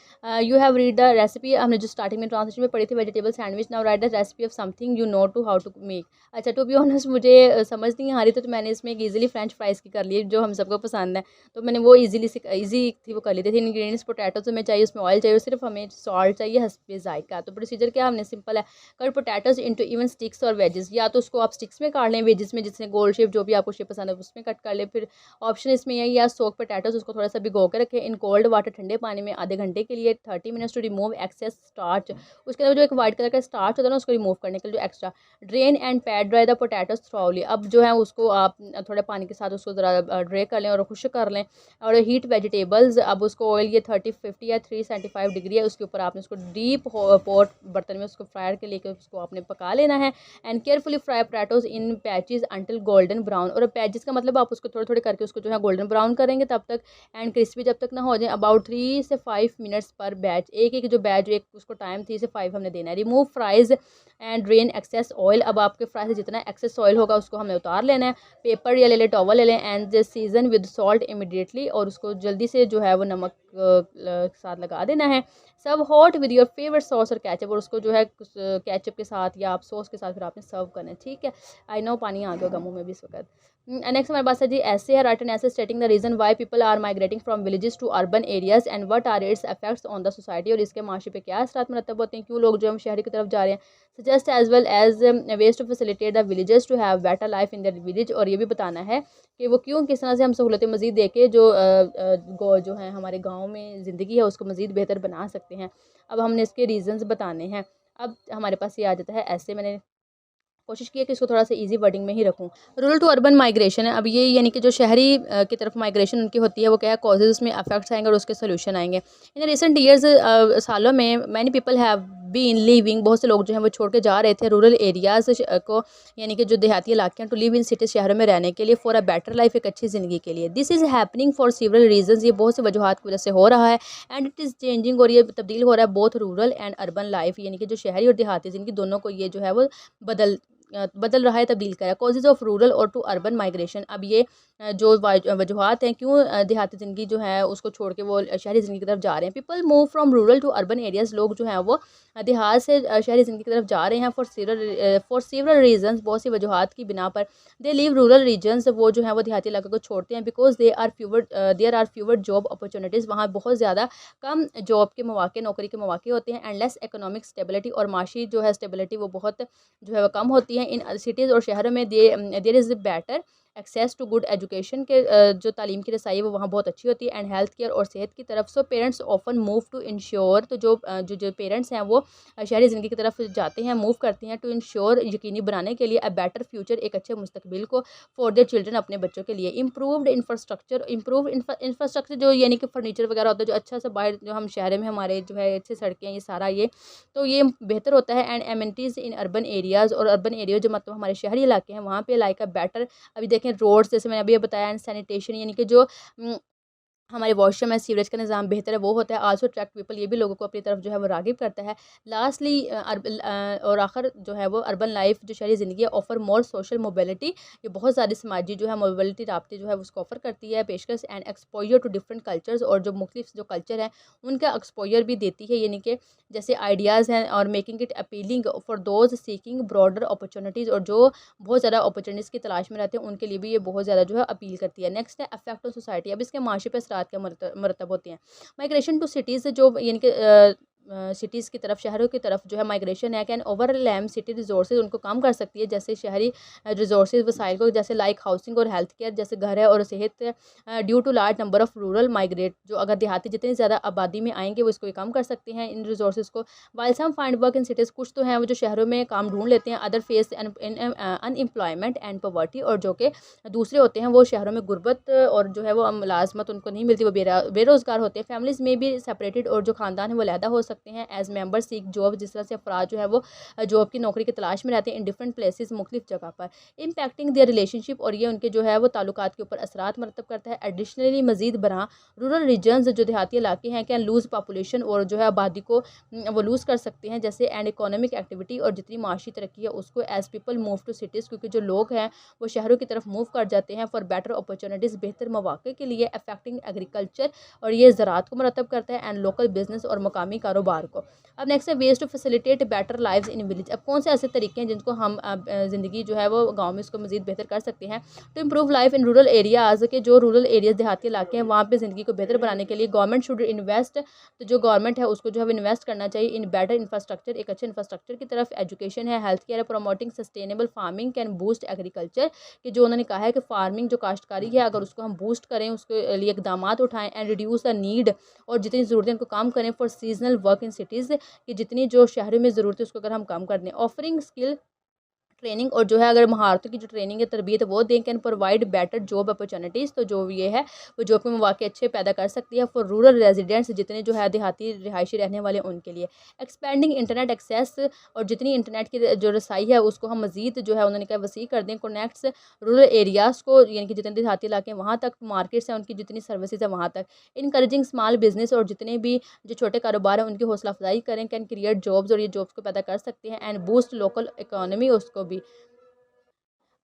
You have read the recipe, हमने जो स्टार्टिंग में ट्रांसलेशन में पढ़ी थी, vegetable sandwich, now write the recipe of something you know to how to make. अच्छा, टू बी ऑनेस्ट मुझे समझ नहीं आ रही तो मैंने इसमें एक ईजिली फ्रेंच फ्राइज़ की कर ली जो हम सबको पसंद है। तो मैंने वो ईजी थी वो कर ली थी। इंग्रेडिएंट्स पोटैटो तो हमें चाहिए, उसमें ऑयल चाहिए, सिर्फ हमें सॉल्ट चाहिए हस्बे जायका। तो प्रोसीजर क्या हमने सिंपल है, cut potatoes into even sticks और वेजेस, या तो उसको आप स्टिक्स में काट लें, वेजेस में जिसमें गोल शेप जो भी आपको शेप पसंद है उसमें कट कर लें। फिर ऑप्शन इसमें यही, या सोक पोटैटोज उसको थोड़ा सा भिगो के रखें इन कोल्ड वाटर, ठंडे पानी में आधे घंटे के लिए, 30 minutes to remove excess starch. उसके अंदर जो एक वाइट कलर का स्टार्च होता है ना, उसको रिमूव करने के लिए जो extra. Drain and pad dry the potatoes thoroughly, अब जो है उसको आप थोड़े पानी के साथ उसको ज़रा ड्रे कर लें और खुश कर लें। और हीट वेजिटेबल्स, अब उसको ऑयल ये 30-50 या 375 डिग्री है, उसके ऊपर आपने उसको डीप पॉट बर्तन में उसको फ्रायर के लेकर उसको आपने पका लेना है। And carefully fry potatoes in patches until golden brown, और पैचेस का मतलब आप उसको थोड़े थोड़े करके उसको जो है गोल्डन ब्राउन करेंगे तब तक, एंड क्रिस्पी जब तक ना हो जाए। अबाउट 3 से 5 मिनट्स पर बैच, एक एक जो बैच एक उसको टाइम 3 से 5 हमने देना है। Remove fries and drain excess oil, अब आपके फ्राई से जितना एक्सेस ऑयल होगा उसको हमने उतार लेना है। पेपर या ले लें, टॉवल ले लें, and season with salt immediately, और उसको जल्दी से जो है वो नमक साथ लगा देना है। सब hot with your favourite sauce और केचप, और उसको जो है केचप के साथ या आप सॉस के साथ फिर आपने सर्व करना है, ठीक है। आई नो पानी आ गया होगा मुंह में भी इस वक्त। नेक्स्ट हमारे पास है जी ऐसे है, write an essay stating the reason why people are migrating from villages to urban areas and what are its effects on the society, और इसके माशरे पे क्या असरात मरतब होते हैं, क्यों लोग जो हम शहरी की तरफ जा रहे हैं। Suggest as well as ways to facilitate the villages to have better life in their village, और ये भी बताना है कि वो क्यों किस तरह से हम सहूलतें मज़ीद दे के जो है हमारे गाँव में ज़िंदगी है उसको मज़ीद बेहतर बना सकते हैं। अब हमने इसके रीजंस बताने हैं। अब हमारे पास ये आ जाता है ऐसे, मैंने कोशिश की है कि इसको थोड़ा सा इजी वर्डिंग में ही रखूं। रूरल टू अर्बन माइग्रेशन है, अब ये यानी कि जो शहरी की तरफ माइग्रेशन उनकी होती है वो क्या है, कॉजेज उसमें अफेक्ट्स आएंगे और उसके सोल्यूशन आएंगे। इन रिसेंट ईयर्स सालों में many people have been living, बहुत से लोग जो हैं वो छोड़ के जा रहे थे रूरल एरियाज को, यानी कि जो देहाती इलाके हैं, टू लिव इन सिटी, शहरों में रहने के लिए, फॉर अ बेटर लाइफ, एक अच्छी ज़िंदगी के लिए। This is happening for several reasons, ये बहुत से वजूहत की वजह से हो रहा है। एंड इट इज़ चेंजिंग, और ये तब्दील हो रहा है both rural and urban life, यानी कि जो शहरी और देहाती ज़िंदगी दोनों को ये जो है वो बदल रहा है, तब्दील करा है। कॉजेज ऑफ रूरल और टू अर्बन माइग्रेशन, अब ये जो वजूहत हैं क्यों देहाती ज़िंदगी जो है उसको छोड़ के वो शहरी ज़िंदगी की तरफ जा रहे हैं। People move from rural to urban areas, लोग जो हैं वो देहात से शहरी ज़िंदगी की तरफ जा रहे हैं फॉर सेवरल रीजंस, बहुत सी वजूहत की बिना पर। दे लीव रूरल रीजन्स, वो जो है वो देहाती इलाके को छोड़ते हैं, because there are fewer job opportunities, वहाँ बहुत ज़्यादा कम जॉब के मौके, नौकरी के मौके होते हैं। एंड लेस इकोनॉमिक स्टेबिलिटी, और माशी जो है स्टेबिलिटी वो बहुत जो है वो कम होती है। इन सिटीज़ और शहरों में there is better access to good education के जो तालीम की रसाई है वो वहाँ बहुत अच्छी होती है, एंड हेल्थ केयर और सेहत की तरफ। So parents often move to ensure, तो जो पेरेंट्स हैं वो शहरी ज़िंदगी की तरफ जाते हैं, मूव करते हैं टू इंश्योर, यकीनी बनाने के लिए अ बेटर फ्यूचर, एक अच्छे मुस्तकबिल को फॉर देयर चिल्ड्रन, अपने बच्चों के लिए। इम्प्रूव्ड इंफ्रास्ट्रक्चर, इंफ्रास्ट्रक्चर जो यानी कि फर्नीचर वगैरह होता है जो अच्छा सा, बाहर जो हम शहर में हमारे जो है अच्छी सड़कें, ये सारा ये तो ये बेहतर होता है। And amenities in urban areas, और अर्बन एरिया जो मतलब हमारे शहरी इलाके हैं वहाँ पे लाइक अ बेटर, अभी देखें रोड्स, जैसे मैंने अभी बताया, एंड सैनिटेशन यानी कि जो हमारे वॉशरूम है, सीवरेज का निज़ाम बेहतर है, वो होता है। आल्सो अट्रैक्ट पीपल, ये भी लोगों को अपनी तरफ जो है वो राग़िब करता है। लास्टली और आखिर जो है वो अर्बन लाइफ, जो शहरी ज़िंदगी है, ऑफ़र मोर सोशल मोबिलिटी, ये बहुत सारी समाजी जो है मोबिलिटी राब्ते जो है उसको ऑफ़र करती है, पेशकश, and exposure to different cultures, और जो मुख्तलिफ जो कल्चर है उनका एक्सपोजर भी देती है, यानी कि जैसे आइडियाज़ हैं, और making it appealing for those seeking broader opportunities, और जो बहुत ज़्यादा अपॉर्चुनिटीज़ की तलाश में रहते हैं उनके लिए भी ये बहुत ज़्यादा जो है अपील करती है। नेक्स्ट है अफेक्ट ऑन सोसाइटी, अब इसके माशरे पे असरात क्या मरतब होती हैं। माइग्रेशन टू सिटीज़, जो यानी कि सिटीज़ की तरफ, शहरों की तरफ जो है माइग्रेशन है, कैन ओवरलैम सिटी रिसोर्सेज, उनको कम कर सकती है, जैसे शहरी रिसोर्सेज वसाइल को, जैसे लाइक हाउसिंग और हेल्थ केयर, जैसे घर है और सेहत, due to large number of rural migrate, जो अगर देहाती जितनी ज़्यादा आबादी में आएंगे वो इसको कम कर सकते हैं इन रिसोर्सेज को। While sum find work in cities, कुछ तो हैं वो जो शहरों में काम ढूंढ लेते हैं, other face unemployment and poverty, और जो कि दूसरे होते हैं वो शहरों में गुर्बत और जो है वो मुलाजमत उनको नहीं मिलती, वो बेरोज़गार होते हैं। फैमिलीज़ में भी सेपरेटेड, और जो ख़ानदान है वो अलहदा हो सकते हैं। एज मेंबर सीक जॉब, जिस तरह से अफराद जो है वो जॉब की नौकरी की तलाश में रहते हैं इन डिफरेंट प्लेसेस, मुख्तलिफ जगह पर, इम्पैक्टिंग देयर रिलेशनशिप, और ये उनके जो है वो ताल्लुकात के ऊपर असरात मरतब करता है। एडिशनली मज़ीद बरहाँ रूरल रीजन्स, जो देहाती इलाके हैं, कैन लूज़ पॉपुलेशन, और जो है आबादी को वो लूज़ कर सकते हैं, जैसे एंड इकोनॉमिक एक्टिविटी, और जितनी माशी तरक्की है उसको, as people move to cities, क्योंकि जो लोग हैं वो शहरों की तरफ मूव कर जाते हैं फॉर बेटर अपॉर्चुनिटीज़, बेहतर मौके के लिए, अफेक्टिंग एग्रीकल्चर, और ये ज़राअत को मरतब करता है, एंड लोकल बिजनेस और मकामी कारोबार को। अब नेक्स्ट है ways to facilitate better lives in village. अब कौन से ऐसे तरीके हैं जिनको हम ज़िंदगी जो है वो गाँव में इसको मज़ीद बेहतर कर सकते हैं। तो improve life in rural areas के, जो रूरल एरियाज़ देहाती इलाके हैं वहाँ पे ज़िंदगी को बेहतर बनाने के लिए गवर्नमेंट शुड इन्वेस्ट, तो जो गवर्नमेंट है उसको जो है इन्वेस्ट करना चाहिए इन बेटर इंफ्रास्ट्रक्चर, एक अच्छे इंफ्रास्ट्रक्चर की तरफ। एजुकेशन है, हेल्थ केयर है, promoting sustainable farming can boost agriculture, कि जो उन्होंने कहा है कि फार्मिंग जो काश्तकारी है अगर उसको हम बूस्ट करें, उसके लिए इकदाम उठाएं, एंड रिड्यूस द नीड, और जितनी ज़रूरतें उनको काम करें for seasonal work in cities, कि जितनी जो शहरों में ज़रूरत है उसको अगर हम कम कर दें। ऑफरिंग स्किल ट्रेनिंग, और जो है अगर महारतों की जो ट्रेनिंग है, तरबियत वो दें, can provide better job opportunities, तो जो ये है वो जॉब के मौके अच्छे पैदा कर सकती है फॉर रूरल रेजिडेंट्स, जितने जो है देहाती रिहायशी रहने वाले उनके लिए। एक्सपेंडिंग इंटरनेट एक्सेस, और जितनी इंटरनेट की जो रसाई है उसको हम मज़ीद जो है उन्होंने कहा वसी कर दें। कनेक्ट्स रूरल एरियाज़ को, यानी कि जितने देहाती इलाके हैं वहाँ तक, मार्केट्स हैं उनकी जितनी सर्विसेज है वहाँ तक। इनकरेजिंग स्मॉल बिजनेस, और जितने भी जो छोटे कारोबार हैं उनकी हौसला अफजाई करें, कैन क्रिएट जॉब्स, और ये जॉब्स को पैदा कर सकते हैं, एंड बूस्ट लोकल इकोनॉमी उसको भी।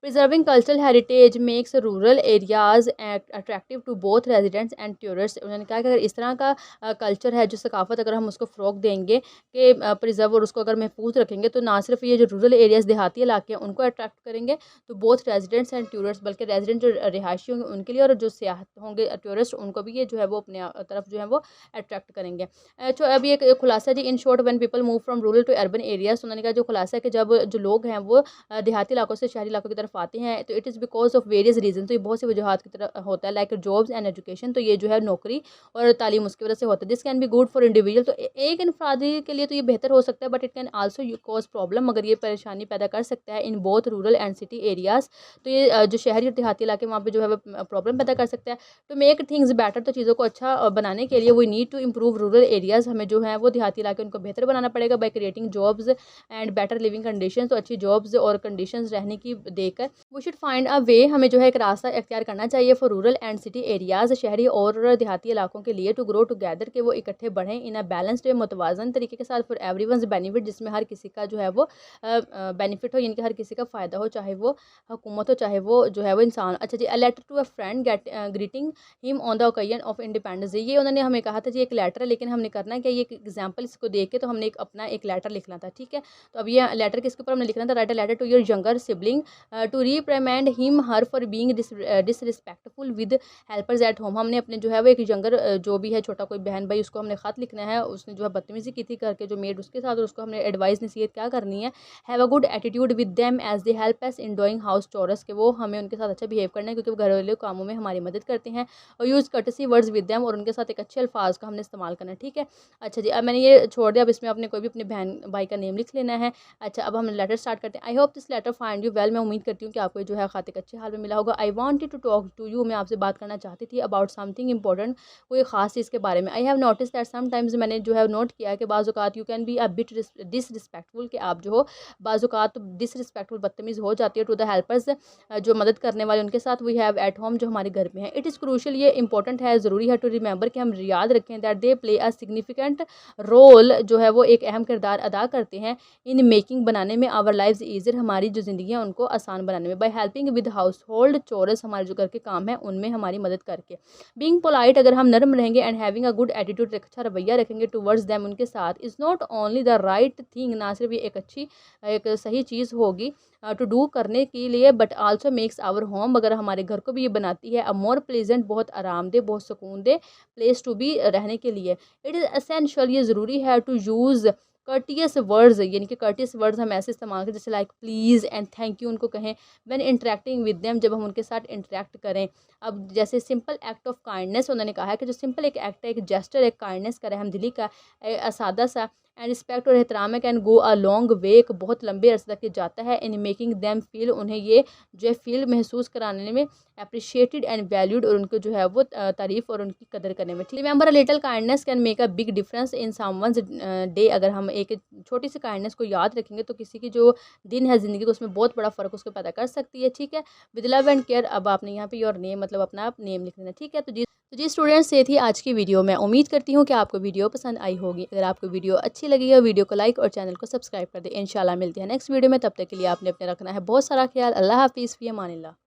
Preserving cultural heritage makes rural areas attractive to both residents and tourist. उन्होंने कहा कि अगर इस तरह का कल्चर है, जो सकाफत अगर हम उसको फ़रोग देंगे कि प्रिजर्व, और उसको अगर महफूज रखेंगे, तो ना सिर्फ ये जो रूरल एरियाज़ देहाती इलाके हैं उनको अट्रैक्ट करेंगे, तो बोथ रेजिडेंट्स एंड टूरिस्ट, बल्कि रेजिडेंट जो रिहायशी होंगे उनके लिए, और जो सियाहत होंगे टूरिस्ट उनको भी ये जो है वो अपने तरफ जो है वो अट्रैक्ट करेंगे। तो अभी एक खुलासा जी, in short when people move from rural to urban areas, उन्होंने कहा जो खुलासा है कि जब जो लोग हैं वो देहाती इलाकों से शहरी इलाकों की तरफ आते हैं, तो it is because of various reason, तो ये बहुत सी वजूहत की तरह होता है, लाइक जॉब्स एंड एजुकेशन, तो ये जो है नौकरी और तालीम उसकी वजह से होता है। This can be good for individual, तो एक इनफरादी के लिए तो ये बेहतर हो सकता है, but it can also cause problem, मगर ये परेशानी पैदा कर सकता है in both rural and city areas. तो ये जो शहरी और देहाती इलाके वहाँ पे जो है वो प्रॉब्लम पैदा कर सकता है। तो मेक थिंग्स बेटर, तो चीज़ों को अच्छा बनाने के लिए we need to improve rural areas, हमें जो है वो देहाती इलाके उनको बेहतर बनाना पड़ेगा by creating jobs and better living condition, तो अच्छी जॉब्स और कंडीशन रहने की देकर वी शुड फाइंड अ वे, हमें जो है एक रास्ता इख्तियार करना चाहिए for rural and city areas, शहरी और देहाती इलाकों के लिए, टू ग्रो टुगेदर, के वो इकट्ठे बढ़ें इन अ बैलेंस्ड वे, मुतवाज़न तरीके के साथ, फॉर एवरीवनस बेनिफिट, जिसमें हर किसी का जो है वो बेनिफिट हो, यानी कि हर किसी का फ़ायदा हो, चाहे वो हुकूमत हो चाहे वो जो है वो इंसान। अच्छा जी, a letter to a friend greeting him on the occasion of independence day, ये उन्होंने हमें कहा था जी एक लेटर है, लेकिन हमने करना है क्या, ये एक एग्जाम्पल इसको देख के तो हमने अपना एक लेटर लिखना था, ठीक है। तो अब ये लेटर किसके ऊपर हमने लिखना था, write a letter to your younger sibling to reprimand him her for being disrespectful with helpers at home. हमने अपने जो है वो एक यंगर जो भी है छोटा कोई बहन भाई उसको हमने ख़त लिखना है, उसने जो है बदतमीज़ी की थी करके जो मेड उसके साथ, और उसको हमने एडवाइस नसीहत क्या करनी है, have a good attitude with them as they help us in doing house chores, के वो हमें उनके साथ अच्छा बिहेव करना है क्योंकि वो घरेलू कामों में हमारी मदद करते हैं। और use courtesy words with them, और उनके साथ एक अच्छे अल्फाज का हमने इस्तेमाल करना है। ठीक है, अच्छा जी, अब मैंने ये छोड़ दिया। अब इसमें आपने कोई भी अपने बहन भाई का नेम लिख लेना है। अच्छा, अब हम लेटर स्टार्ट करते हैं। I hope this letter find you well. मैं उम्मीद करती हूँ कि आपको जो है ख़त एक अच्छे हाल में मिला होगा। I wanted to talk to you, मैं आपसे बात करना चाहती थी अबाउट समथिंग इंपॉर्टेंट, कोई ख़ास चीज़ के बारे में। I have notice that sometimes, मैंने जो है नोट किया कि बाज़ औक़ात you can be a bit disrespectful, कि आप जो हो बाज़ औक़ात डिसरिस्पेक्टफुल बदतमीज़ हो जाती है टू द हेल्पर्स, जो मदद करने वाले उनके साथ, वी हैव एट होम, जो हमारे घर में है। इट इज़ क्रूशल, ये इंपॉर्टेंट है, ज़रूरी है, टू रिमेंबर, कि हम याद रखें, that they play a significant role, जो है वो एक अहम किरदार अदा करते हैं, इन मेकिंग, बनाने में, आवर लाइव्स ईज़ियर, हमारी जो ज़िंदगी है उनको आसान बनाने में, by helping with household chores, हमारे जो घर के काम हैं उनमें हमारी मदद करके, बीइंग पोलाइट, अगर हम नरम रहेंगे, and having a good attitude, अच्छा रवैया रखेंगे टूवर्ड्स देम, उनके साथ, is not only the right thing, ना सिर्फ ये एक सही चीज़ होगी टू डू, करने के लिए, but also makes our home, अगर हमारे घर को भी ये बनाती है, अ मोर प्लेजेंट, बहुत आरामदेह, बहुत सुकून दे प्लेस टू बी, रहने के लिए। इट इज़ एसेंशियल, ये ज़रूरी है, टू यूज़ कर्टियस वर्ड्स, यानी कि कर्टियस वर्ड्स हम ऐसे इस्तेमाल करें जैसे like please and thank you, उनको कहें व्हेन इंटरेक्टिंग विद देम, जब हम उनके साथ इंटरेक्ट करें। अब जैसे सिंपल एक्ट ऑफ काइंडनेस, उन्होंने कहा है कि जो सिंपल एक एक्ट है, एक जेस्चर, एक काइंडनेस करें हम दिली का, सादा सा, एंड रिस्पेक्ट और एहतराम है, can go a long way, एक बहुत लंबे अरसे तक ये जाता है, इन मेकिंग देम फील, उन्हें ये जो है फील महसूस कराने में, अप्रिशिएटेड एंड वैल्यूड, और उनको जो है वो तारीफ़ और उनकी कदर करने में। Remember a little kindness can make a big difference in someone's day, अगर हम एक छोटी सी काइंडनेस को याद रखेंगे तो किसी की जो दिन है ज़िंदगी का उसमें बहुत बड़ा फ़र्क उसको पैदा कर सकती है। ठीक है, विद लव एंड केयर, अब आपने यहाँ पे योर नेम मतलब अपना आप नेम लिख लेना। ठीक है, तो जी स्टूडेंट्स, ये थी आज की वीडियो। मैं उम्मीद करती हूँ कि आपको वीडियो पसंद आई होगी। अगर आपको वीडियो अच्छी लगी है, वीडियो को लाइक और चैनल को सब्सक्राइब कर दें। इंशाल्लाह मिलते हैं नेक्स्ट वीडियो में, तब तक के लिए आपने अपने रखना है बहुत सारा ख्याल। अल्लाह हाफिज़, फ़ी अमानिल्लाह।